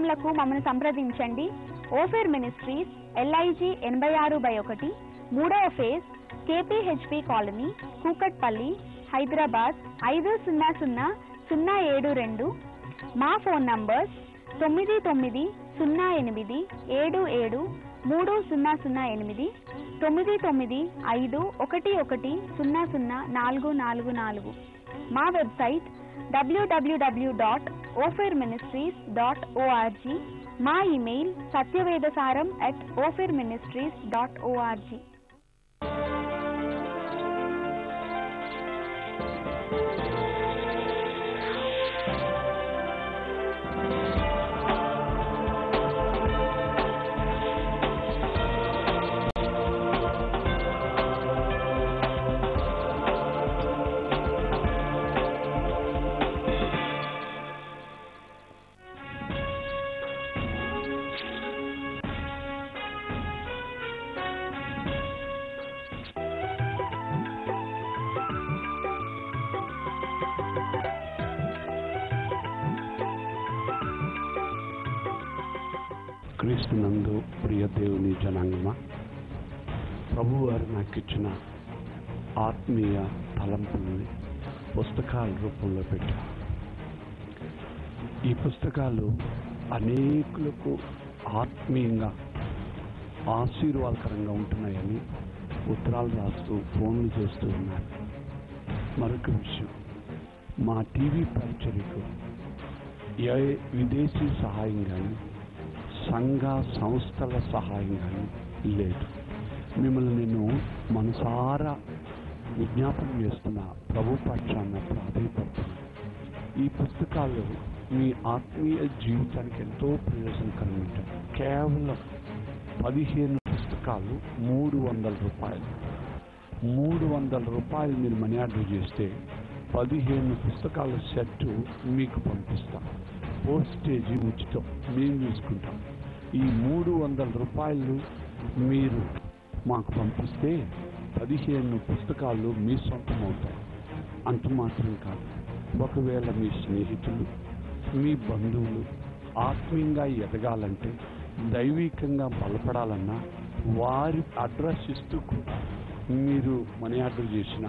వివరములకు మమ్మల్ని సంప్రదించండి. Ophir ministries, LIG 86/1, 3వ phase, KPHP colony, Kukatpally, Hyderabad 500072. మా ఫోన్ నంబర్స్ 9908773008, 9955110044. మా వెబ్సైట్ www.ofirministries.org. మా ఇమెయిల్ satyavedasaram@ofirministries.org. క్రీస్తునందు ప్రియ దేవుని జనాంగమా, ప్రభువారు నాకు ఇచ్చిన ఆత్మీయ తలంపుల్ని పుస్తకాల రూపంలో పెట్టారు. ఈ పుస్తకాలు అనేకులకు ఆత్మీయంగా ఆశీర్వాదకరంగా ఉంటున్నాయని ఉత్తరాలు రాస్తూ ఫోన్లు చేస్తూ ఉన్నారు. మరొక విషయం, మా టీవీ పరిచర్యకు ఏ విదేశీ సహాయం కానీ సంఘ సంస్థల సహాయం కానీ లేదు. మిమ్మల్ని నేను మనసారా విజ్ఞాపన చేస్తున్న ప్రభు పక్షాన ప్రాధాన్యపడుతున్నాను. ఈ పుస్తకాలు మీ ఆత్మీయ జీవితానికి ఎంతో ప్రయోజనకరంగా. కేవలం 15 పుస్తకాలు 300 రూపాయలు. 300 రూపాయలు మీరు మనీ ఆర్డర్ చేస్తే 15 పుస్తకాల సెట్ మీకు పంపిస్తాం. పోస్టేజీ ఉచితం, మేము తీసుకుంటాం. ఈ 300 రూపాయలు మీరు మాకు పంపిస్తే 15 పుస్తకాలు మీ సొంతం అవుతాయి. అంత మాత్రం కాదు, ఒకవేళ మీ స్నేహితులు, మీ బంధువులు ఆత్మీయంగా ఎదగాలంటే, దైవికంగా బలపడాలన్నా వారి అడ్రస్ ఇస్తూ కూడా మీరు మనీ ఆర్డర్ చేసిన,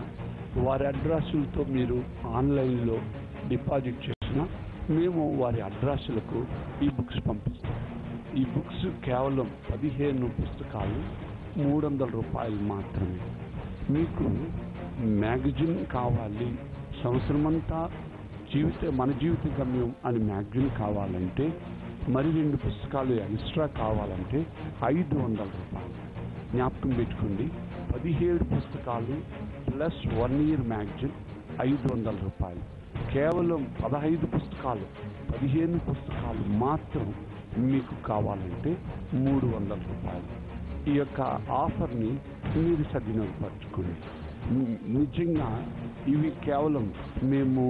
వారి అడ్రస్లతో మీరు ఆన్లైన్లో డిపాజిట్ చేసిన, మేము వారి అడ్రస్లకు ఈ బుక్స్ పంపిస్తాం. ఈ బుక్స్ కేవలం 15 పుస్తకాలు 300 రూపాయలు మాత్రమే. మీకు మ్యాగజిన్ కావాలి, సంవత్సరమంతా మన జీవిత గమ్యం అని మ్యాగజిన్ కావాలంటే, మరి 2 పుస్తకాలు ఎక్స్ట్రా కావాలంటే 500 రూపాయలు. జ్ఞాపకం పెట్టుకోండి, 17 పుస్తకాలు ప్లస్ 1 ఇయర్ మ్యాగజిన్ 500 రూపాయలు. కేవలం 15 పుస్తకాలు 15 పుస్తకాలు మాత్రం మీకు కావాలంటే 300 రూపాయలు. ఈ యొక్క ఆఫర్ని మీరు సద్వినియోగపరచుకోండి. నిజంగా ఇవి కేవలం మేము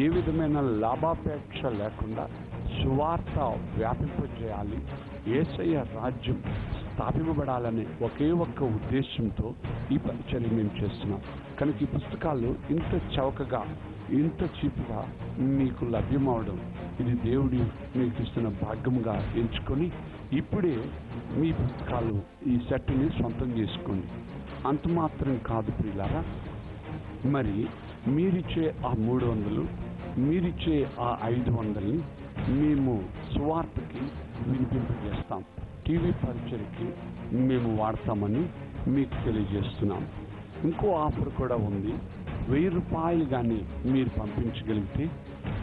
ఏ విధమైన లాభాపేక్ష లేకుండా సువార్త వ్యాపింపజేయాలి, యేసయ్య రాజ్యం స్థాపింపబడాలనే ఒకే ఒక్క ఉద్దేశంతో ఈ పరిచర్య మేము చేస్తున్నాం. కనుక ఈ పుస్తకాలు ఇంత చౌకగా, ఇంత చీప్గా మీకు లభ్యమవడం ఇది దేవుడి మీకు ఇస్తున్న భాగ్యంగా ఎంచుకొని ఇప్పుడే మీ పుస్తకాలు ఈ సెట్ని సొంతం చేసుకోండి. అంత మాత్రం కాదు ప్రియులారా, మరి మీరిచ్చే ఆ 300, మీరిచ్చే ఆ 500ని మేము సువార్తకి వినిపింపజేస్తాం, టీవీ పరిచర్యకి మేము వాడతామని మీకు తెలియజేస్తున్నాం. ఇంకో ఆఫర్ కూడా ఉంది. 1000 రూపాయలు కానీ మీరు పంపించగలిగితే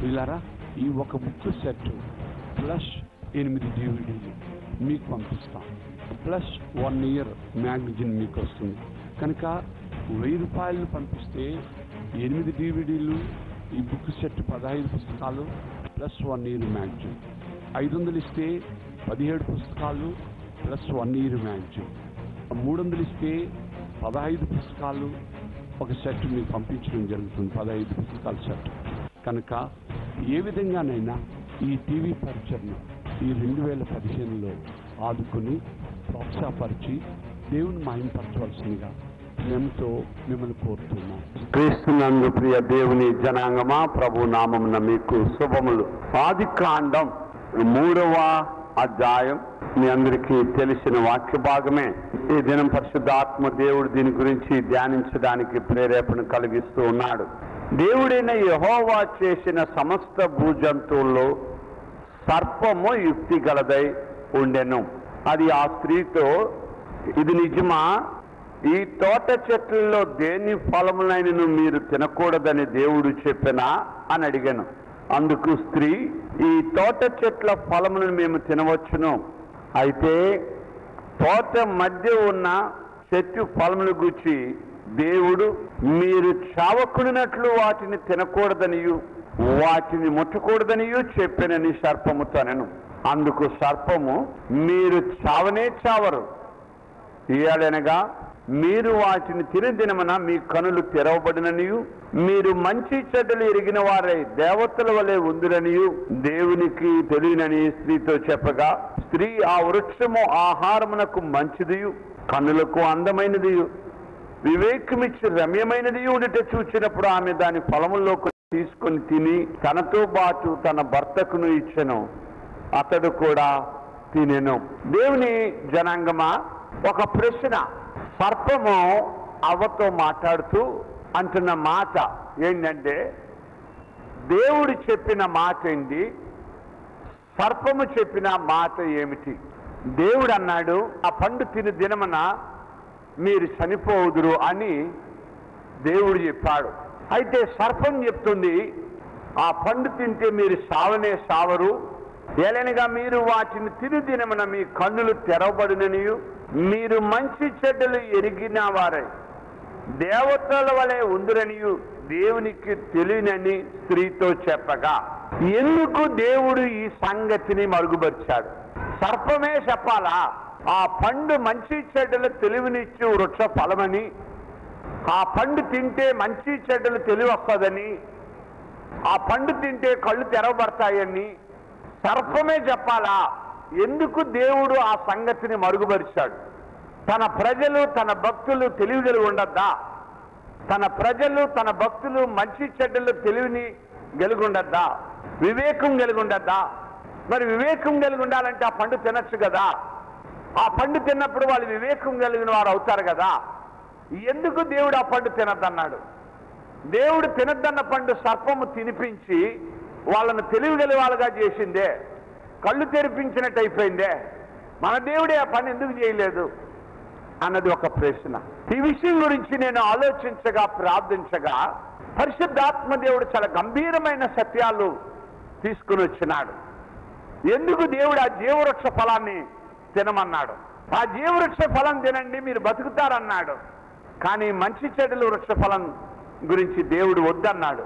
వీళ్ళారా ఈ ఒక బుక్ సెట్ ప్లస్ 8 DVDలు మీకు పంపిస్తాం, ప్లస్ 1 ఇయర్ మ్యాగజిన్ మీకు వస్తుంది. కనుక 1000 రూపాయలు పంపిస్తే 8 DVDలు, ఈ బుక్ సెట్ 15 పుస్తకాలు ప్లస్ 1 ఇయర్ మ్యాగజిన్. 500 ఇస్తే 17 పుస్తకాలు ప్లస్ 1 ఇయర్ మ్యాగజిన్. 300 ఇస్తే 15 పుస్తకాలు ఒక సెట్ మీకు పంపించడం జరుగుతుంది, 15 పుస్తకాల సెట్. కనుక ఏ విధంగానైనా ఈ టీవీ పరిచర్ను ఈ 2015లో ఆదుకుని ప్రోత్సాహపరిచి దేవుని మహిమపరచవలసిందిగా మేముతో మిమ్మల్ని కోరుతున్నాం. క్రీస్తునందు ప్రియ దేవుని జనాంగమా, ప్రభు నామమున మీకు శుభములు. ఆదికాండం 3వ అధ్యాయం మీ అందరికీ తెలిసిన వాక్య భాగమే. ఈ దినం పరిశుద్ధాత్మ దేవుడు దీని గురించి ధ్యానించడానికి ప్రేరేపణ కలిగిస్తూ ఉన్నాడు. దేవుడైన యెహోవా చేసిన సమస్త భూజంతువుల్లో సర్పము యుక్తి గలదై ఉండెను. అది ఆ స్త్రీతో, ఇది నిజమా? ఈ తోట చెట్లలో దేని ఫలములైనను మీరు తినకూడదని దేవుడు చెప్పినా అని అడిగాను. అందుకు స్త్రీ, ఈ తోట చెట్ల ఫలములను మేము తినవచ్చును, అయితే తోట మధ్య ఉన్న చెట్టు ఫలముల గురించి దేవుడు మీరు చావకుడినట్లు వాటిని తినకూడదనియు వాటిని ముట్టకూడదనియు చెప్పానని సర్పముతోనెను. అందుకు సర్పము, మీరు చావనే చావరు, ఏలనగా మీరు వాటిని తినదినమున మీ కనులు తెరవబడిననియు మీరు మంచి చెడ్డలు ఎరిగిన వారై దేవతల వలె ఉందిరనియు దేవునికి తెలియనని స్త్రీతో చెప్పగా, స్త్రీ, ఆ వృక్షము ఆహారమునకు మంచిదియు కన్నులకు అందమైనదియు వివేకమిచ్చి రమ్యమైనది ఉండిట చూచినప్పుడు ఆమె దాని ఫలముల్లోకి తీసుకొని తిని తనతో పాటు తన భర్తకును ఇచ్చెను, అతడు కూడా తినెను. దేవుని జనాంగమా, ఒక ప్రశ్న. సర్పము అవ్వతో మాట్లాడుతూ అంటున్న మాట ఏంటంటే, దేవుడు చెప్పిన మాట ఏంటి, సర్పము చెప్పిన మాట ఏమిటి? దేవుడు అన్నాడు, ఆ పండు తిని దినమున మీరు చనిపోవుదురు అని దేవుడు చెప్పాడు. అయితే సర్పం చెప్తుంది, ఆ పండు తింటే మీరు సావనే సావరు, ఏలనగా మీరు వాటిని తిని దినమున మీ కన్నులు తెరవబడిననియు మీరు మంచి చెడ్డలు ఎరిగిన వారై దేవతల వలె ఉందిరనియు దేవునికి తెలియనని స్త్రీతో చెప్పగా, ఎందుకు దేవుడు ఈ సంగతిని మరుగుపరిచాడు? సర్పమే చెప్పాలా ఆ పండు మంచి చెడ్డలు తెలివినిచ్చు వృక్ష ఫలమని, ఆ పండు తింటే మంచి చెడ్డలు తెలివి వస్తుందని, ఆ పండు తింటే కళ్ళు తెరవబడతాయని సర్పమే చెప్పాలా? ఎందుకు దేవుడు ఆ సంగతిని మరుగుపరిచాడు? తన ప్రజలు తన భక్తులు తెలివి కలిగి ఉండద్దా? తన ప్రజలు తన భక్తులు మంచి చెడ్డలు తెలివిని కలిగి ఉండద్దా? వివేకం కలిగి ఉండద్దా? మరి వివేకం కలిగి ఉండాలంటే ఆ పండు తినచ్చు కదా. ఆ పండు తిన్నప్పుడు వాళ్ళు వివేకం కలిగిన వారు అవుతారు కదా. ఎందుకు దేవుడు ఆ పండు తినద్దన్నాడు? దేవుడు తినద్దన్న పండు సర్పము తినిపించి వాళ్ళను తెలివి గల వాళ్ళుగా చేసిందే, కళ్ళు తెరిపించినట్టు అయిపోయిందే. మన దేవుడే ఆ పని ఎందుకు చేయలేదు అన్నది ఒక ప్రశ్న. ఈ విషయం గురించి నేను ఆలోచించగా ప్రార్థించగా పరిశుద్ధాత్మ దేవుడు చాలా గంభీరమైన సత్యాలు తీసుకుని వచ్చినాడు. ఎందుకు దేవుడు ఆ జీవవృక్ష ఫలాన్ని తినమన్నాడు? ఆ జీవవృక్ష ఫలం తినండి మీరు బతుకుతారన్నాడు, కానీ మంచి చెడుల వృక్ష ఫలం గురించి దేవుడు వద్దన్నాడు.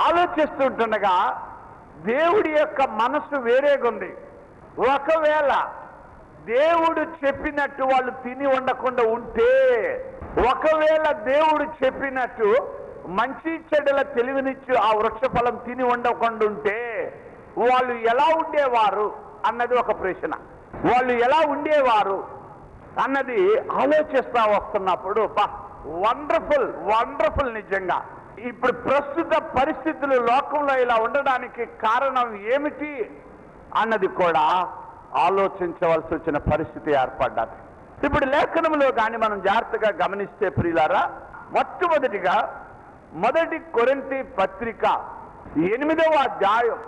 ఆలోచిస్తుంటుండగా దేవుడి యొక్క మనసు వేరేగుంది. ఒకవేళ దేవుడు చెప్పినట్టు వాళ్ళు తిని ఉండకుండా ఉంటే, ఒకవేళ దేవుడు చెప్పినట్టు మంచి చెడుల తెలివినిచ్చు ఆ వృక్ష ఫలం తిని ఉండకుండా ఉంటే వాళ్ళు ఎలా ఉండేవారు అన్నది ఒక ప్రశ్న. వాళ్ళు ఎలా ఉండేవారు అన్నది ఆలోచిస్తా వస్తున్నప్పుడు వండర్ఫుల్ వండర్ఫుల్. నిజంగా ఇప్పుడు ప్రస్తుత పరిస్థితులు లోకంలో ఇలా ఉండడానికి కారణం ఏమిటి అన్నది కూడా ఆలోచించవలసి వచ్చిన పరిస్థితి ఏర్పడ్డది. ఇప్పుడు లేఖనంలో కానీ మనం జాగ్రత్తగా గమనిస్తే ప్రియులారా, మొట్టమొదటిగా మొదటి కొరింథీ పత్రిక 8వ అధ్యాయం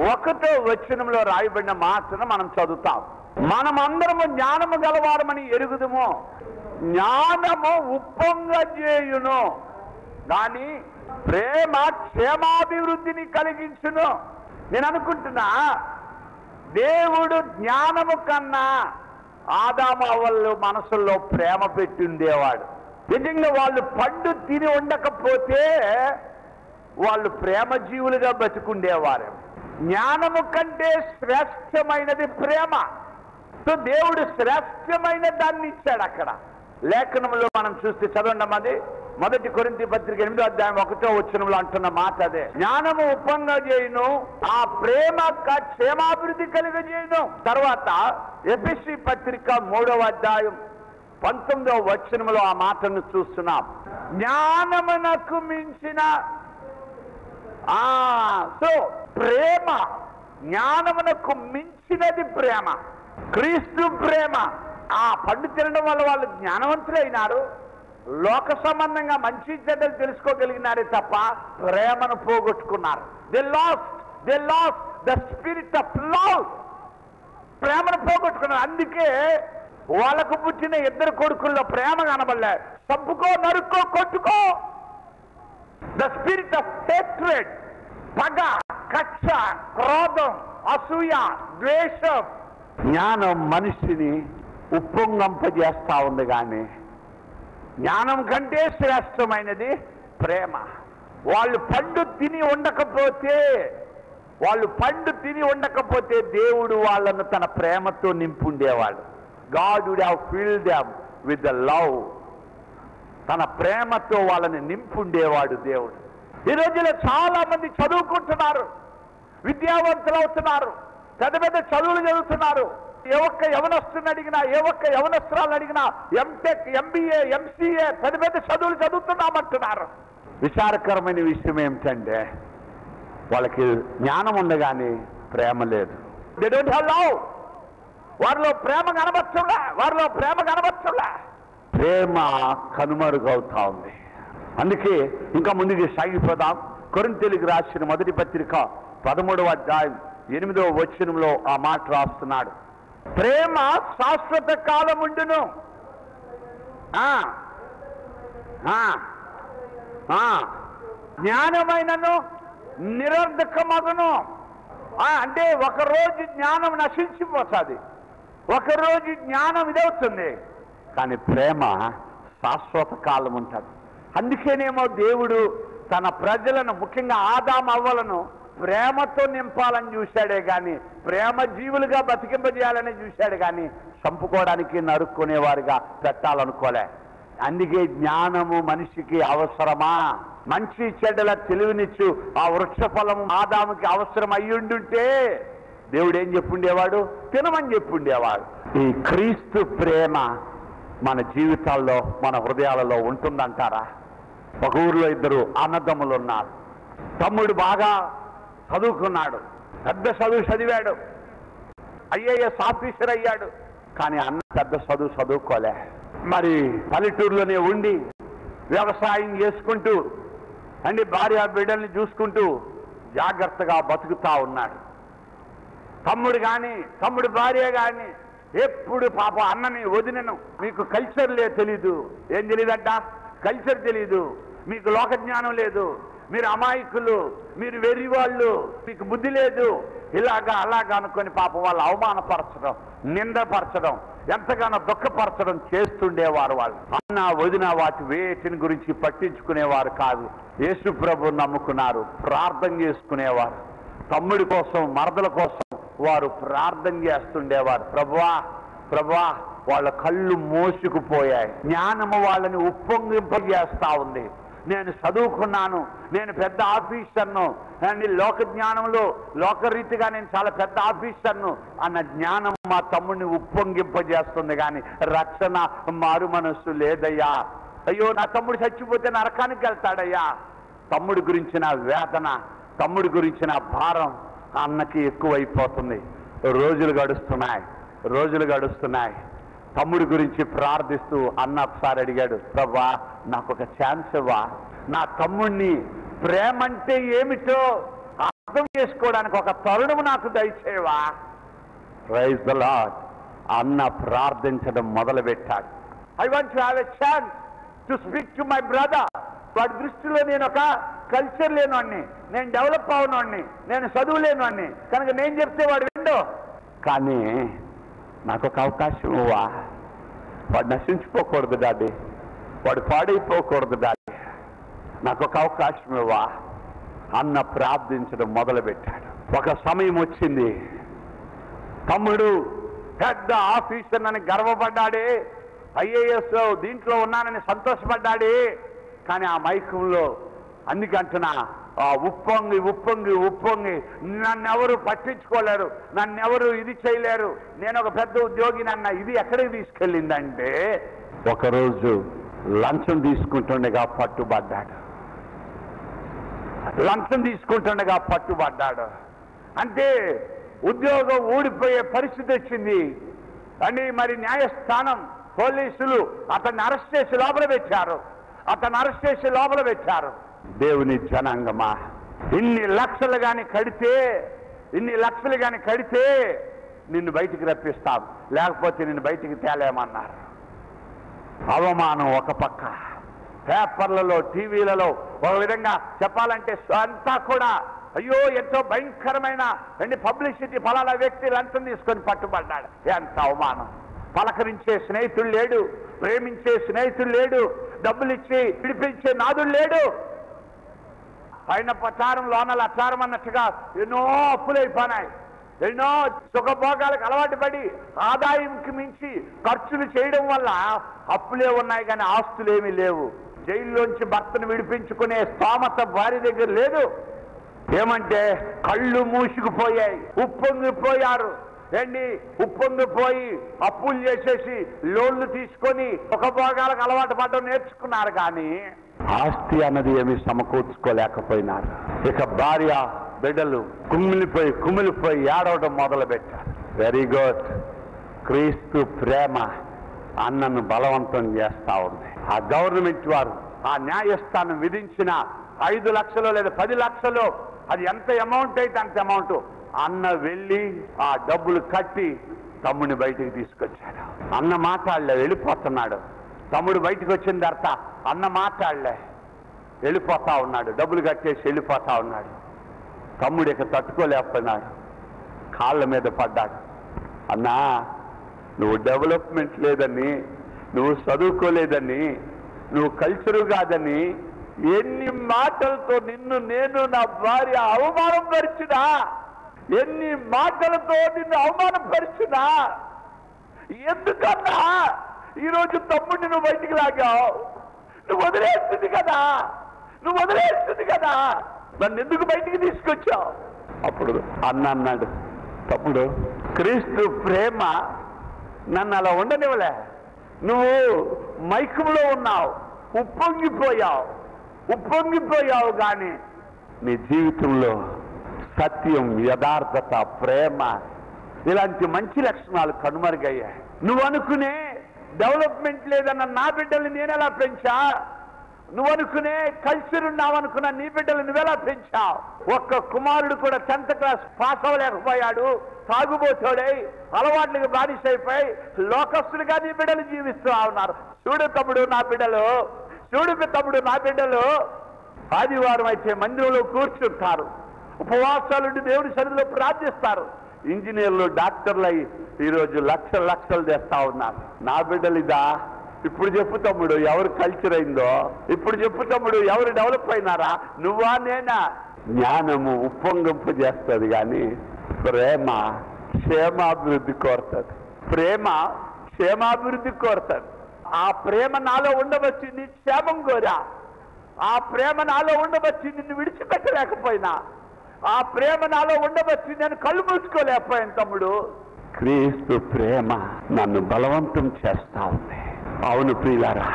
1వ వచనంలో రాయబడిన మాటను మనం చదువుతాం. మనమందరము జ్ఞానము గలవారమని ఎరుగుదుము, జ్ఞానము ఉప్పొంగజేయును కానీ ప్రేమ క్షేమాభివృద్ధిని కలిగించును. నేను అనుకుంటున్నా, దేవుడు జ్ఞానము కన్నా ఆదాము అవ్వలు మనసుల్లో ప్రేమ పెట్టి ఉండేవాడు. నిజంగా వాళ్ళు పండు తిని ఉండకపోతే వాళ్ళు ప్రేమ జీవులుగా బతుకుండేవారు. జ్ఞానము కంటే శ్రేష్టమైనది ప్రేమ. సో దేవుడు శ్రేష్టమైన దాన్ని ఇచ్చాడు. అక్కడ లేఖనంలో మనం చూస్తే చదవండి, మొదటి కొరింథీ పత్రిక 8వ అధ్యాయం 1వ వచనంలో అంటున్న మాట అదే. జ్ఞానము ఉప్పొంగజేయును, ఆ ప్రేమ క్షేమాభివృద్ధి కలిగజేయును. తర్వాత ఎఫెసీ పత్రిక 3వ అధ్యాయం 19వ వచనంలో ఆ మాటను చూస్తున్నాం. జ్ఞానమునకు మించిన సో ప్రేమ జ్ఞానమునకు మించినది ప్రేమ. క్రీస్తు ప్రేమ. ఆ పండు తినడం వల్ల వాళ్ళు జ్ఞానవంతులైనారు, లోక సంబంధంగా మంచి చెడ్డలు తెలుసుకోగలిగినారే తప్ప ప్రేమను పోగొట్టుకున్నారు. They last the spirit of love. ప్రేమను పోగొట్టుకున్నారు. అందుకే వాళ్ళకు పుట్టిన ఇద్దరు కొడుకుల్లో ప్రేమ కనబడలే. చంపుకో, నరుక్కో, కొట్టుకో. ద స్పిరిట్ ఆఫ్ హేట్రెడ్, పగ, కక్ష, క్రోధం, అసూయ, ద్వేషం. జ్ఞానం మనిషిని ఉప్పొంగంపజేస్తా ఉంది, కానీ జ్ఞానం కంటే శ్రేష్టమైనది ప్రేమ. వాళ్ళు పండు తిని ఉండకపోతే దేవుడు వాళ్ళను తన ప్రేమతో నింపుండేవాడు. God would have filled them with the love. తన ప్రేమతో వాళ్ళని నింపుండేవాడు దేవుడు. ఈ రోజుల్లో చాలా మంది చదువుకుంటున్నారు, విద్యావంతులు అవుతున్నారు, పెద్ద పెద్ద చదువులు చదువుతున్నారు. ఏ ఒక్క యవనస్తుని అడిగినా, ఏ ఒక్క యవనస్తురాలను అడిగినా ఎంటెక్, ఎంబీఏ, ఎంసీఏ పెద్ద పెద్ద చదువులు చదువుతున్నామంటున్నారు. విచారకరమైన విషయం ఏమిటంటే వాళ్ళకి జ్ఞానం ఉండగానే ప్రేమ లేదు. They don't have love. వారిలో ప్రేమ కనబడుతుందా. ప్రేమ కనుమరుగవుతా ఉంది. అందుకే ఇంకా ముందుకు సాగిపోదాం. కొరింథీయులకు రాసిన మొదటి పత్రిక 13వ అధ్యాయం 8వ వచనంలో ఆ మాట రాస్తున్నాడు. ప్రేమ శాశ్వత కాలముండును, జ్ఞానమైనను నిరర్ధకమగును. అంటే ఒకరోజు జ్ఞానం నశించిపోతుంది, ఒకరోజు జ్ఞానం ఇదవుతుంది, కానీ ప్రేమ శాశ్వత కాలం ఉంటుంది. అందుకేనేమో దేవుడు తన ప్రజలను, ముఖ్యంగా ఆదాము అవ్వలను ప్రేమతో నింపాలని చూశాడే కానీ, ప్రేమ జీవులుగా బతికింపజేయాలని చూశాడు కానీ చంపుకోవడానికి, నరుక్కునేవారిగా పెట్టాలనుకోలే. అందుకే జ్ఞానము మనిషికి అవసరమా? మంచి చెడ్డల తెలివినిచ్చు ఆ వృక్ష ఫలము ఆదాముకి అవసరం అయ్యుండుంటే దేవుడు ఏం చెప్పుండేవాడు? తినమని చెప్పుండేవాడు. ఈ క్రీస్తు ప్రేమ మన జీవితాల్లో, మన హృదయాలలో ఉంటుందంటారా? ఒక ఊర్లో ఇద్దరు అన్నదమ్ములు ఉన్నారు. తమ్ముడు బాగా చదువుకున్నాడు, పెద్ద చదువు చదివాడు, ఐఏఎస్ ఆఫీసర్ అయ్యాడు. కానీ అన్న పెద్ద చదువుకోలే. మరి పల్లెటూరులోనే ఉండి వ్యవసాయం చేసుకుంటూ భార్య బిడ్డల్ని చూసుకుంటూ జాగ్రత్తగా బతుకుతా ఉన్నాడు. తమ్ముడు భార్య కానీ ఎప్పుడు పాప అన్నని వదినను, మీకు కల్చర్లే తెలీదు. ఏం తెలియదంట? కల్చర్ తెలీదు, మీకు లోక జ్ఞానం లేదు, మీరు అమాయకులు, మీరు వెర్రివాళ్ళు, మీకు బుద్ధి లేదు, అలాగా అనుకొని పాపం వాళ్ళు అవమానపరచడం, నిందపరచడం, ఎంతగానో దుఃఖపరచడం చేస్తుండేవారు. వాళ్ళు అన్న వదిన వేటిని గురించి పట్టించుకునేవారు కాదు. యేసు ప్రభు నమ్ముకున్నారు, ప్రార్థన చేసుకునేవారు. తమ్ముడి కోసం, మరదల కోసం వారు ప్రార్థన చేస్తుండేవారు. ప్రభువా వాళ్ళ కళ్ళు మోసుకుపోయాయి. జ్ఞానము వాళ్ళని ఉప్పొంగింపజేస్తా ఉంది. నేను చదువుకున్నాను, నేను పెద్ద ఆఫీసర్ను, లోక జ్ఞానంలో లోకరీతిగా నేను చాలా పెద్ద ఆఫీసర్ను అన్న జ్ఞానం మా తమ్ముడిని ఉప్పొంగింపజేస్తుంది, కానీ రక్షణ, మారు మనస్సు లేదయ్యా. అయ్యో నా తమ్ముడు చచ్చిపోతే నరకానికి వెళ్తాడయ్యా. తమ్ముడి గురించిన వేదన, తమ్ముడి గురించిన భారం అన్నకి ఎక్కువైపోతుంది. రోజులు గడుస్తున్నాయి. తమ్ముడి గురించి ప్రార్థిస్తూ అన్న ఒకసారి అడిగాడు, ప్రభువా నాకు ఒక ఛాన్స్ ఇవ్వా, నా తమ్ముడిని ప్రేమ అంటే ఏమిటో అర్థం చేసుకోవడానికి ఒక తరుణము నాకు దయచేవా. Praise the lord. అన్న ప్రార్థించడం మొదలుపెట్టాడు. I want to have a chance to speak to my brother. వాడి దృష్టిలో నేను ఒక కల్చర్ లేనివాడిని, నేను డెవలప్ అవునవాడిని, నేను చదువు లేనివాడిని, కనుక నేను చెప్తే వాడు విండు. కానీ నాకు ఒక అవకాశం ఇవ్వా, వాడు నశించిపోకూడదు డాడీ, వాడు పాడైపోకూడదు డాడీ, నాకు ఒక అవకాశం ఇవ్వా అన్న ప్రార్థించడం మొదలుపెట్టాడు. ఒక సమయం వచ్చింది, తమ్ముడు పెద్ద ఆఫీసర్ అని గర్వపడ్డాడే, ఐఏఎస్ దీంట్లో ఉన్నానని సంతోషపడ్డాడే, కానీ ఆ మైకంలో అందుకంటున్నా ఉప్పొంగి నన్నెవరు పట్టించుకోలేరు, నన్నెవరు ఇది చేయలేరు, నేను ఒక పెద్ద ఉద్యోగిని అన్న ఇది ఎక్కడికి తీసుకెళ్ళిందంటే ఒకరోజు లంచం తీసుకుంటుండగా పట్టుబడ్డాడు. అంటే ఉద్యోగం ఊడిపోయే పరిస్థితి వచ్చింది అని మరి న్యాయస్థానం పోలీసులు అతన్ని అరెస్ట్ చేసి లోపల పెట్టారు. దేవుని జనాంగమా, ఇన్ని లక్షలు గాని కడితే నిన్ను బయటికి రప్పిస్తాం, లేకపోతే నిన్ను బయటికి తేలేమన్నారు. అవమానం ఒక పక్క, పేపర్లలో టీవీలలో ఒక విధంగా చెప్పాలంటే అంతా కూడా అయ్యో ఎంతో భయంకరమైన పబ్లిసిటీ, ఫలానా వ్యక్తి లంచం తీసుకొని పట్టుబడ్డాడు. ఎంత అవమానం! పలకరించే స్నేహితుడు లేడు, ప్రేమించే స్నేహితుడు లేడు, డబ్బులు ఇచ్చి విడిపించే నాదుడు లేడు. పైన ప్రచారం లోనల అచారం అన్నట్టుగా ఎన్నో అప్పులైపోయినాయి. ఎన్నో సుఖభోగాలకు అలవాటు పడి ఆదాయంకి మించి ఖర్చులు చేయడం వల్ల అప్పులే ఉన్నాయి కానీ ఆస్తులేమీ లేవు. జైల్లోంచి భర్తను విడిపించుకునే స్తోమత భార్య దగ్గర లేదు. ఏమంటే కళ్ళు మూసుకుపోయాయి, ఉప్పొంగిపోయారు. ఉప్పొంగిపోయి అప్పులు చేసేసి లోన్లు తీసుకొని సుఖభోగాలకు అలవాటు పడడం నేర్చుకున్నారు కానీ ఆస్తి అన్నది ఏమి సమకూర్చుకోలేకపోయినారు. ఇక భార్య బిడ్డలు కుమిలిపోయి ఏడవడం మొదలు పెట్టారు. Very good. క్రీస్తు ప్రేమ అన్నను బలవంతం చేస్తా ఉంది. ఆ గవర్నమెంట్ వారు ఆ న్యాయస్థానం విధించిన 5 లక్షలు లేదా 10 లక్షలు, అది ఎంత అమౌంట్ అయితే అంత అమౌంట్ అన్న వెళ్ళి ఆ డబ్బులు కట్టి తమ్ముడిని బయటికి తీసుకొచ్చాడు. అన్న మాట్లాడలే, వెళ్ళిపోతున్నాడు. తమ్ముడు బయటికి వచ్చిన తర్వాత అన్న మాట్లాడలే, వెళ్ళిపోతా ఉన్నాడు. డబ్బులు కట్టేసి వెళ్ళిపోతా ఉన్నాడు. తమ్ముడు ఇక తట్టుకోలేకపోయినాడు, కాళ్ళ మీద పడ్డాడు. అన్నా, నువ్వు డెవలప్మెంట్ లేదని, నువ్వు చదువుకోలేదని, నువ్వు కల్చరు కాదని ఎన్ని మాటలతో నేను నా భార్య అవమానపరిచినా, ఎన్ని మాటలతో నిన్ను అవమానపరిచినా, ఎందుకన్నా ఈరోజు తమ్ముడిని నువ్వు బయటికి లాగావు? నువ్వు వదిలేస్తుంది కదా, నన్ను ఎందుకు బయటికి తీసుకొచ్చావు? అప్పుడు అన్న అన్నాడు, తమ్ముడు, క్రీస్తు ప్రేమ నన్ను అలా ఉండనివ్వలే. నువ్వు మైకంలో ఉన్నావు, ఉప్పొంగిపోయావు కానీ నీ జీవితంలో సత్యం, యథార్థత, ప్రేమ ఇలాంటి మంచి లక్షణాలు కనుమరుగయ్యాయి. నువ్వు అనుకునే డెవలప్మెంట్ లేదన్న నా బిడ్డల్ని నేనెలా పెంచా? నువ్వు అనుకునే కల్చర్ ఉన్నావనుకున్న నీ బిడ్డలు నువ్వెలా పెంచావు? ఒక్క కుమారుడు కూడా 10th క్లాస్ పాస్ అవ్వలేకపోయాడు. తాగుబోతోడై అలవాట్లకు బానిసైపోయి లోకస్తులుగా నీ బిడ్డలు జీవిస్తూ ఉన్నారు. చూడు తమ్ముడు నా బిడ్డలు ఆదివారం అయితే మందిరంలో కూర్చుంటారు, ఉపవాసాలుండి దేవుడి సన్నిధిలో ప్రార్థిస్తారు. ఇంజనీర్లు, డాక్టర్లు అయ్యి ఈరోజు లక్షలు తెస్తా ఉన్నారు. నా బిడ్డలు ఇదా? ఇప్పుడు చెప్పు తమ్ముడు, ఎవరు కల్చర్ అయిందో? ఇప్పుడు చెప్పు తమ్ముడు, ఎవరు డెవలప్ అయినారా? నువ్వా నేనా? జ్ఞానము ఉప్పొంగింపు చేస్తుంది కానీ ప్రేమ క్షేమాభివృద్ధి కోరుతుంది. ఆ ప్రేమ నాలో ఉండవచ్చు, నీ క్షేమం కోరా. ఆ ప్రేమ నాలో ఉండవచ్చు, నిన్ను విడిచిపెట్టలేకపోయినా. ఆ ప్రేమ నాలో ఉండవచ్చు, నేను కళ్ళు మూసుకోలేకపోయాను తమ్ముడు. క్రీస్తు ప్రేమ నన్ను బలవంతం చేస్తా ఉంది. అవును ప్రియులారా,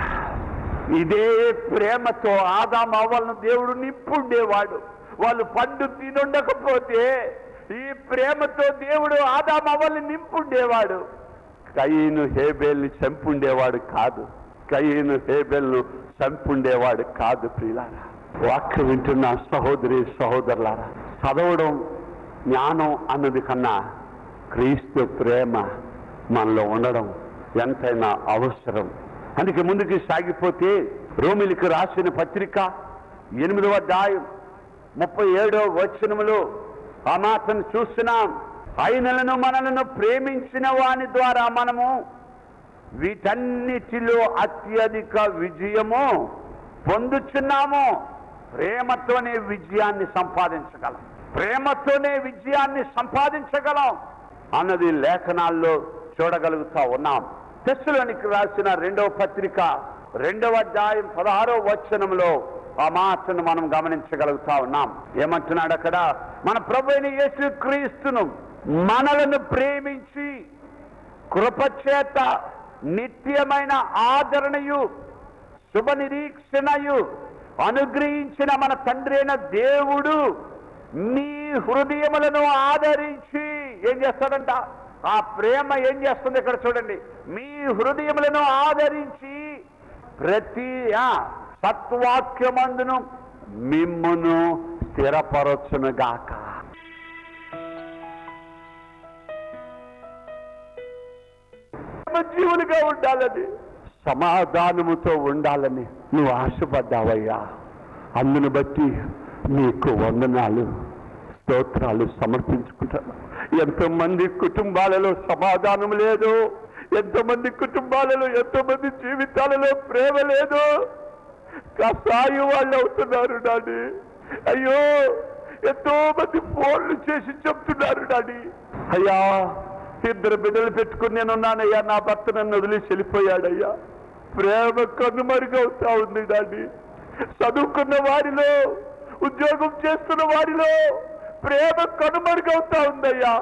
ఇదే ప్రేమతో ఆదాము అవ్వలను దేవుడు నింపుండేవాడు. వాళ్ళు పండు తినుండకపోతే ఈ ప్రేమతో దేవుడు ఆదాము అవ్వల్ని నింపుండేవాడు. కయీను హేబేల్ని చంపుండేవాడు కాదు. ప్రియులారా, వాక్యం వింటున్న సహోదరి సహోదరులారా, చదవడం జ్ఞానం అన్నది కన్నా క్రీస్తు ప్రేమ మనలో ఉండడం ఎంతైనా అవసరం. అందుకే ముందుకు సాగిపోతే రోమిలికి రాసిన పత్రిక 8వ అధ్యాయం 37వ వచనములో ఆ మాటను చూస్తున్నాం. ఆయనలను మనలను ప్రేమించిన వాని ద్వారా మనము వీటన్నిటిలో అత్యధిక విజయము పొందుచున్నాము. ప్రేమతోనే విజయాన్ని సంపాదించగలం అన్నది లేఖనాల్లో చూడగలుగుతా ఉన్నాం. తెస్సలోనికి రాసిన 2వ పత్రిక 2వ అధ్యాయం 16వ వచనంలో ఆ మాటను మనం గమనించగలుగుతా ఉన్నాం. ఏమంటున్నాడు అక్కడ? మన ప్రభువైన యేసుక్రీస్తును మనలను ప్రేమించి కృపచేత నిత్యమైన ఆదరణయు శుభ నిరీక్షణయు అనుగ్రహించిన మన తండ్రి అయిన దేవుడు మీ హృదయములను ఆదరించి ఏం చేస్తాడంట? ఆ ప్రేమ ఏం చేస్తుంది ఇక్కడ చూడండి. మీ హృదయములను ఆదరించి ప్రతి సత్వాక్యమందును మిమ్మును స్థిరపరచునుగాక. జీవులుగా ఉండాలని, సమాధానముతో ఉండాలని నువ్వు ఆశపడ్డావయ్యా. అందును బట్టి నీకు వందనాలు, స్తోత్రాలు సమర్పించుకుంటాను. ఎంతోమంది కుటుంబాలలో సమాధానం లేదు, ఎంతోమంది కుటుంబాలలో, ఎంతోమంది జీవితాలలో ప్రేమ లేదు. కసాయి వాళ్ళు అవుతున్నారు డాడీ. అయ్యో, ఎంతో మంది ఫోన్లు చేసి చెప్తున్నారు డాడీ. అయ్యా, 2 బిడ్డలు పెట్టుకుని నేనున్నానయ్యా, నా భర్త నన్ను వదిలేసి వెళ్ళిపోయాడయ్యా. ప్రేమ కనుమరుగవుతా ఉంది డాడీ. చదువుకున్న వారిలో, ఉద్యోగం చేస్తున్న వారిలో ప్రేమ కనుమరుగవుతా ఉందయ్యా.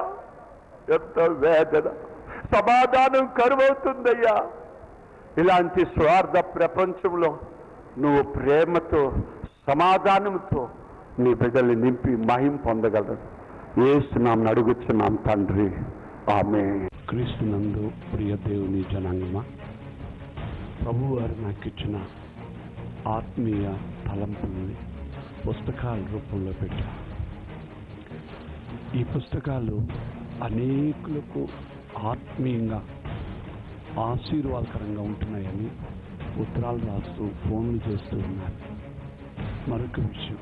ఎంత వేదన, సమాధానం కరువవుతుందయ్యా. ఇలాంటి స్వార్థ ప్రపంచంలో నువ్వు ప్రేమతో, సమాధానంతో నీ బిడ్డల్ని నింపి మహిమ పొందగలరు. యేసునామమున అడుగుచున్నాం తండ్రి, ఆమేన్. క్రీస్తునందు ప్రియ దేవుని జనాంగమా, ప్రభు వారు నాకు ఇచ్చిన ఆత్మీయ తలంపుల్ని పుస్తకాల రూపంలో పెట్టారు. ఈ పుస్తకాలు అనేకులకు ఆత్మీయంగా ఆశీర్వాదకరంగా ఉంటున్నాయని ఉత్తరాలు రాస్తూ ఫోన్లు చేస్తూ ఉన్నారు. మరొక విషయం,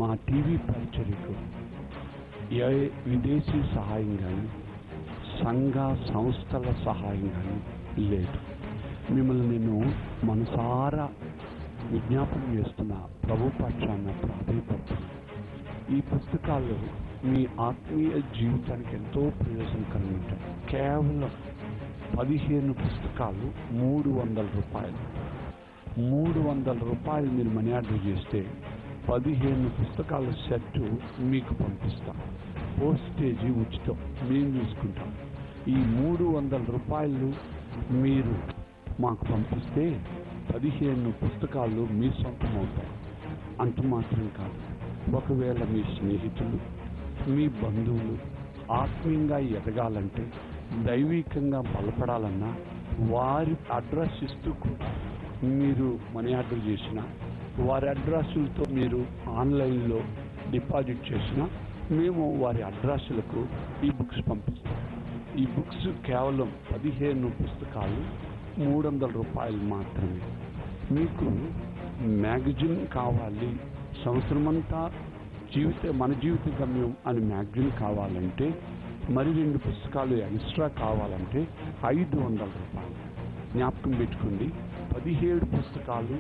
మా టీవీ పరిచర్యకు ఏ విదేశీ సహాయం కానీ, సంఘ సంస్థల సహాయం కానీ లేదు. మిమ్మల్ని నేను మనసారా విజ్ఞాపన చేస్తున్న ప్రభు పక్షాన ప్రాధాన్యపడుతున్నా. ఈ పుస్తకాలు మీ ఆత్మీయ జీవితానికి ఎంతో ప్రయోజనకరంగా ఉంటాయి. కేవలం 15 పుస్తకాలు 300 రూపాయలు. 300 రూపాయలు మీరు మనీ ఆర్డర్ చేస్తే 15 పుస్తకాల సెట్ మీకు పంపిస్తాం. పోస్టేజీ ఉచితం, మేము చూసుకుంటాం. ఈ 300 రూపాయలు మీరు మాకు పంపిస్తే 15 పుస్తకాలు మీ సొంతం అవుతాయి. అంత మాత్రం కాదు, ఒకవేళ మీ స్నేహితులు, మీ బంధువులు ఆత్మీయంగా ఎదగాలంటే, దైవికంగా బలపడాలన్నా వారి అడ్రస్ ఇస్తూ కూడా మీరు మనీ ఆర్డర్ చేసిన, వారి అడ్రస్లతో మీరు ఆన్లైన్లో డిపాజిట్ చేసిన, మేము వారి అడ్రస్లకు ఈ బుక్స్ పంపిస్తాం. ఈ బుక్స్ కేవలం 15 పుస్తకాలు 300 రూపాయలు మాత్రమే. మీకు మ్యాగజిన్ కావాలి, సంవత్సరమంతా మన జీవిత గమ్యం అని మ్యాగజిన్ కావాలంటే, మరి 2 పుస్తకాలు ఎక్స్ట్రా కావాలంటే 500 రూపాయలు. జ్ఞాపకం పెట్టుకోండి, 17 పుస్తకాలు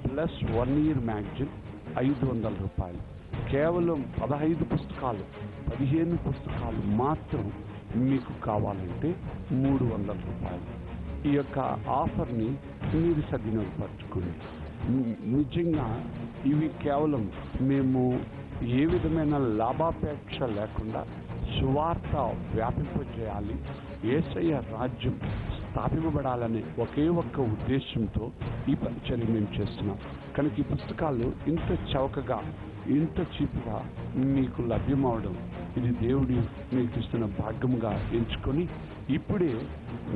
ప్లస్ 1 ఇయర్ మ్యాగజిన్ 500 రూపాయలు. కేవలం 15 పుస్తకాలు, 15 పుస్తకాలు మాత్రం మీకు కావాలంటే 300 రూపాయలు. ఈ యొక్క ఆఫర్ని మీరు సద్వినియోగపరచుకోండి. నిజంగా ఇవి కేవలం మేము ఏ విధమైన లాభాపేక్ష లేకుండా సువార్త వ్యాపింపజేయాలి, యేసయ్య రాజ్యం స్థాపింపబడాలనే ఒకే ఒక్క ఉద్దేశంతో ఈ పరిచర్య మేము చేస్తున్నాం. కనుక ఈ పుస్తకాలు ఇంత చౌకగా, ఇంత చీప్గా మీకు లభ్యమవడం, ఇది దేవుడి మీకు ఇస్తున్న భాగ్యంగా ఎంచుకొని ఇప్పుడే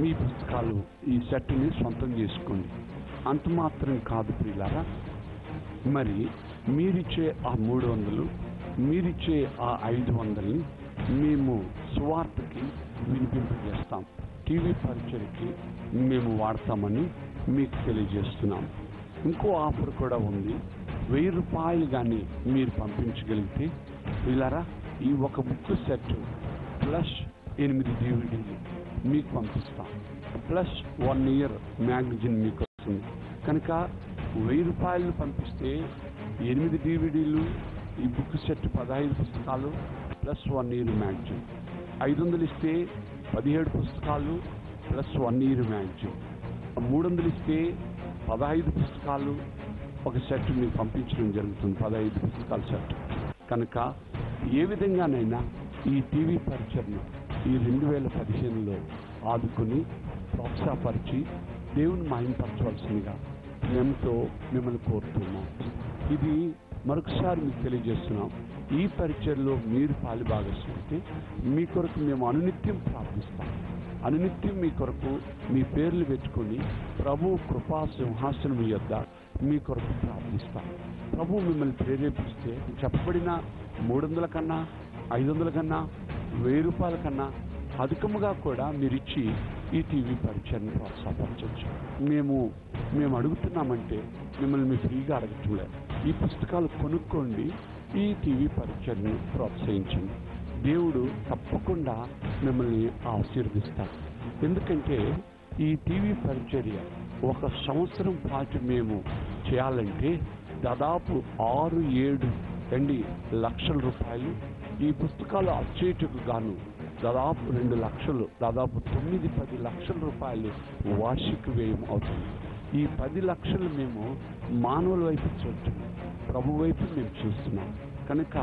మీ పుస్తకాలు ఈ సెట్ని సొంతం చేసుకోండి. అంత మాత్రం కాదు ప్రియులారా, మరి మీరిచ్చే ఆ 300, మీరిచ్చే ఆ 500ని మేము సువార్తకి వినిపింపజేస్తాం, టీవీ పరిచర్యకి మేము వాడతామని మీకు తెలియజేస్తున్నాం. ఇంకో ఆఫర్ కూడా ఉంది. 1000 రూపాయలు కానీ మీరు పంపించగలిగితే ప్రియులారా, ఈ ఒక బుక్ సెట్ ప్లస్ 8 DVDలు మీకు పంపిస్తాం, ప్లస్ 1 ఇయర్ మ్యాగజిన్ మీకు వస్తుంది. కనుక 1000 రూపాయలు పంపిస్తే 8 DVDలు, ఈ బుక్ సెట్ 15 పుస్తకాలు ప్లస్ 1 ఇయర్ మ్యాగజిన్. 500 ఇస్తే 17 పుస్తకాలు ప్లస్ 1 ఇయర్ మ్యాగజిన్. 300 ఇస్తే 15 పుస్తకాలు ఒక సెట్ మీకు పంపించడం జరుగుతుంది, 15 పుస్తకాల సెట్. కనుక ఏ విధంగానైనా ఈ టీవీ పరిచర్ను ఈ 2015లో ఆదుకుని ప్రోత్సాహపరిచి దేవుని మహిమపరచవలసిందిగా మేముతో మిమ్మల్ని కోరుతున్నాం. ఇది మరొకసారి మీకు తెలియజేస్తున్నాం. ఈ పరిచర్లో మీరు పాలుభాగస్వామితే మీ కొరకు మేము అనునిత్యం ప్రార్థిస్తాం. అనునిత్యం మీ కొరకు మీ పేర్లు పెట్టుకొని ప్రభు కృపా సింహాసనం యొద్ద మీ కొరకు ప్రార్థిస్తాం. ప్రభు మిమ్మల్ని ప్రేరేపిస్తే చెప్పబడిన 300 కన్నా 500 కన్నా 1000 రూపాయల కన్నా అధికముగా కూడా మీరిచ్చి ఈ టీవీ పరిచయాన్ని ప్రోత్సాహపరచవచ్చు. మేము అడుగుతున్నామంటే మిమ్మల్ని మీ ఫ్రీగా అడగట్లేదు. ఈ పుస్తకాలు కొనుక్కోండి, ఈ టీవీ పరిచయాన్ని ప్రోత్సహించండి. దేవుడు తప్పకుండా మిమ్మల్ని ఆశీర్వదిస్తారు. ఎందుకంటే ఈ టీవీ పరిచర్య 1 సంవత్సరం పాటు మేము చేయాలంటే దాదాపు 6-7 లక్షల రూపాయలు, ఈ పుస్తకాలు అచ్చేటుకు గాను దాదాపు 2 లక్షలు, దాదాపు 9-10 లక్షల రూపాయలు వార్షిక వ్యయం అవుతుంది. ఈ 10 లక్షలు మేము మానవుల వైపు చూస్తున్నాం, ప్రభు వైపు మేము చూస్తున్నాం. కనుక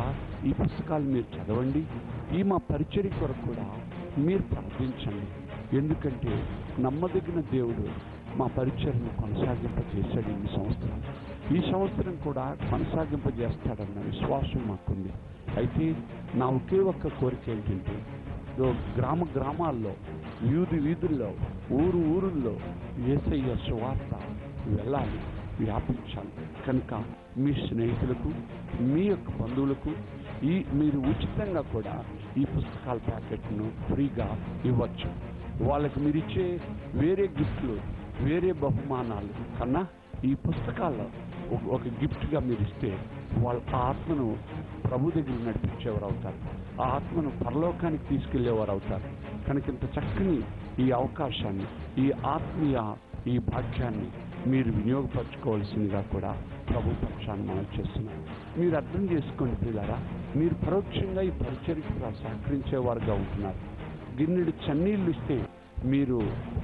ఈ పుస్తకాలు మీరు చదవండి. ఈ మా పరిచర్య కొరకు కూడా మీరు ప్రార్థించండి. ఎందుకంటే నమ్మదగిన దేవుడు మా పరిచర్యను కొనసాగింపజేశాడు. ఈ సంవత్సరం కూడా కొనసాగింపజేస్తాడన్న విశ్వాసం మాకుంది. అయితే నా ఒకే ఒక్క కోరిక ఏంటంటే గ్రామాల్లో, వీధుల్లో, ఊరుల్లో యేసయ్య సువార్త వెళ్ళాలి, వ్యాపించాలి. కనుక మీ స్నేహితులకు, మీ యొక్క బంధువులకు మీరు ఉచితంగా కూడా ఈ పుస్తకాల ప్యాకెట్ను ఫ్రీగా ఇవ్వచ్చు. వాళ్ళకి మీరు ఇచ్చే వేరే గిఫ్ట్లు, వేరే బహుమానాలు కన్నా ఈ పుస్తకాల్లో ఒక గిఫ్ట్గా మీరు ఇస్తే వాళ్ళ ఆత్మను ప్రభు దగ్గర నడిపించేవారు అవుతారు, ఆ ఆత్మను పరలోకానికి తీసుకెళ్లేవారు అవుతారు. కనుక ఇంత చక్కని ఈ అవకాశాన్ని, ఈ ఆత్మీయ ఈ భాగ్యాన్ని మీరు వినియోగపరచుకోవాల్సిందిగా కూడా ప్రభు పక్షాన్ని మనం చేస్తున్నాం. మీరు అర్థం చేసుకోండి ప్రియులారా, మీరు పరోక్షంగా ఈ పరిచర్యకు సహకరించేవారుగా ఉంటున్నారు. గిన్నెడు చన్నీళ్ళు ఇస్తే మీరు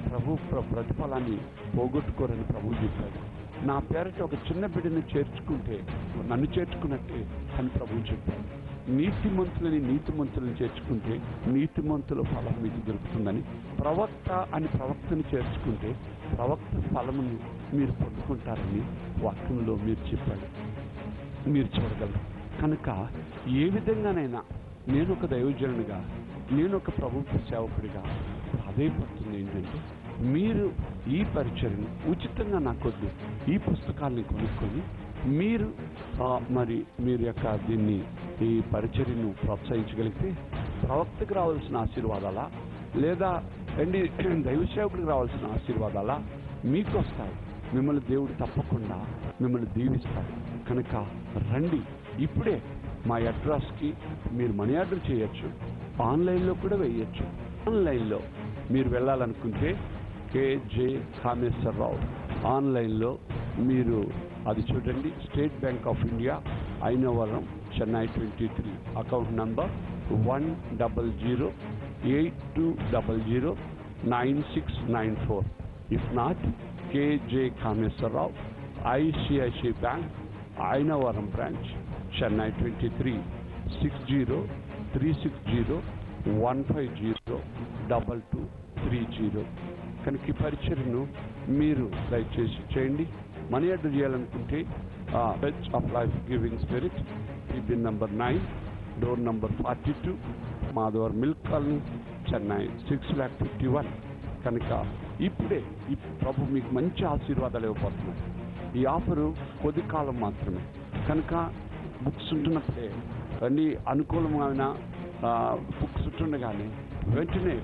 ప్రభు ప్రతిఫలాన్ని పోగొట్టుకోరని ప్రభు చెప్పాడు. నా పేరట ఒక చిన్న బిడ్డని చేర్చుకుంటే నన్ను చేర్చుకున్నట్టే అని ప్రభు చెప్పాడు. నీతిమంతులను చేర్చుకుంటే నీతిమంతుల ఫలం మీకు దొరుకుతుందని, ప్రవక్తని చేర్చుకుంటే ప్రవక్త ఫలమును మీరు పొందుకుంటారని వాక్యంలో మీరు చెప్పాడు, మీరు చూడగలరు. కనుక ఏ విధంగానైనా నేను ఒక దైవజనుడిగా, నేను ఒక ప్రభుత్వ సేవకుడిగా ప్రాధాయపడుతుంది ఏంటంటే మీరు ఈ పరిచర్యను ఉచితంగా నాకొద్దు, ఈ పుస్తకాల్ని కొనుక్కొని మీరు యొక్క ఈ పరిచర్యను ప్రోత్సహించగలిగితే ప్రవక్తకు రావాల్సిన ఆశీర్వాదాలా లేదా దైవ సేవకుడికి రావాల్సిన ఆశీర్వాదాలా మీకు వస్తాయి. మిమ్మల్ని దేవుడు తప్పకుండా మిమ్మల్ని దీవిస్తాడు. కనుక రండి, ఇప్పుడే మా అడ్రస్కి మీరు మనీ ఆర్డర్ చేయొచ్చు, ఆన్లైన్లో కూడా వేయచ్చు. ఆన్లైన్లో మీరు వెళ్ళాలనుకుంటే కేజే కామేశ్వరరావు ఆన్లైన్లో మీరు అది చూడండి. State Bank of India, Ainavaram, Chennai 23, account number 10082009694. If not KJ Kameswararao, ICICI bank, Ainavaram branch, Chennai 23, 603601502230. కనుక ఈ పరిచర్యను మీరు దయచేసి చేయండి. మనీ ఆర్డర్ చేయాలనుకుంటే church of life giving spirit, పిబిన్ number 9, door number 42, Madhavar milk colony, Chennai 6,51,000. కనుక ఇప్పుడే ఈ ప్రభు మీకు మంచి ఆశీర్వాదాలు ఇవ్వబోతున్నారు. ఈ ఆఫరు కొద్ది కాలం మాత్రమే. కనుక బుక్స్ ఉంటున్నప్పుడే అనుకూలమైన బుక్స్ ఉంటుండగానే వెంటనే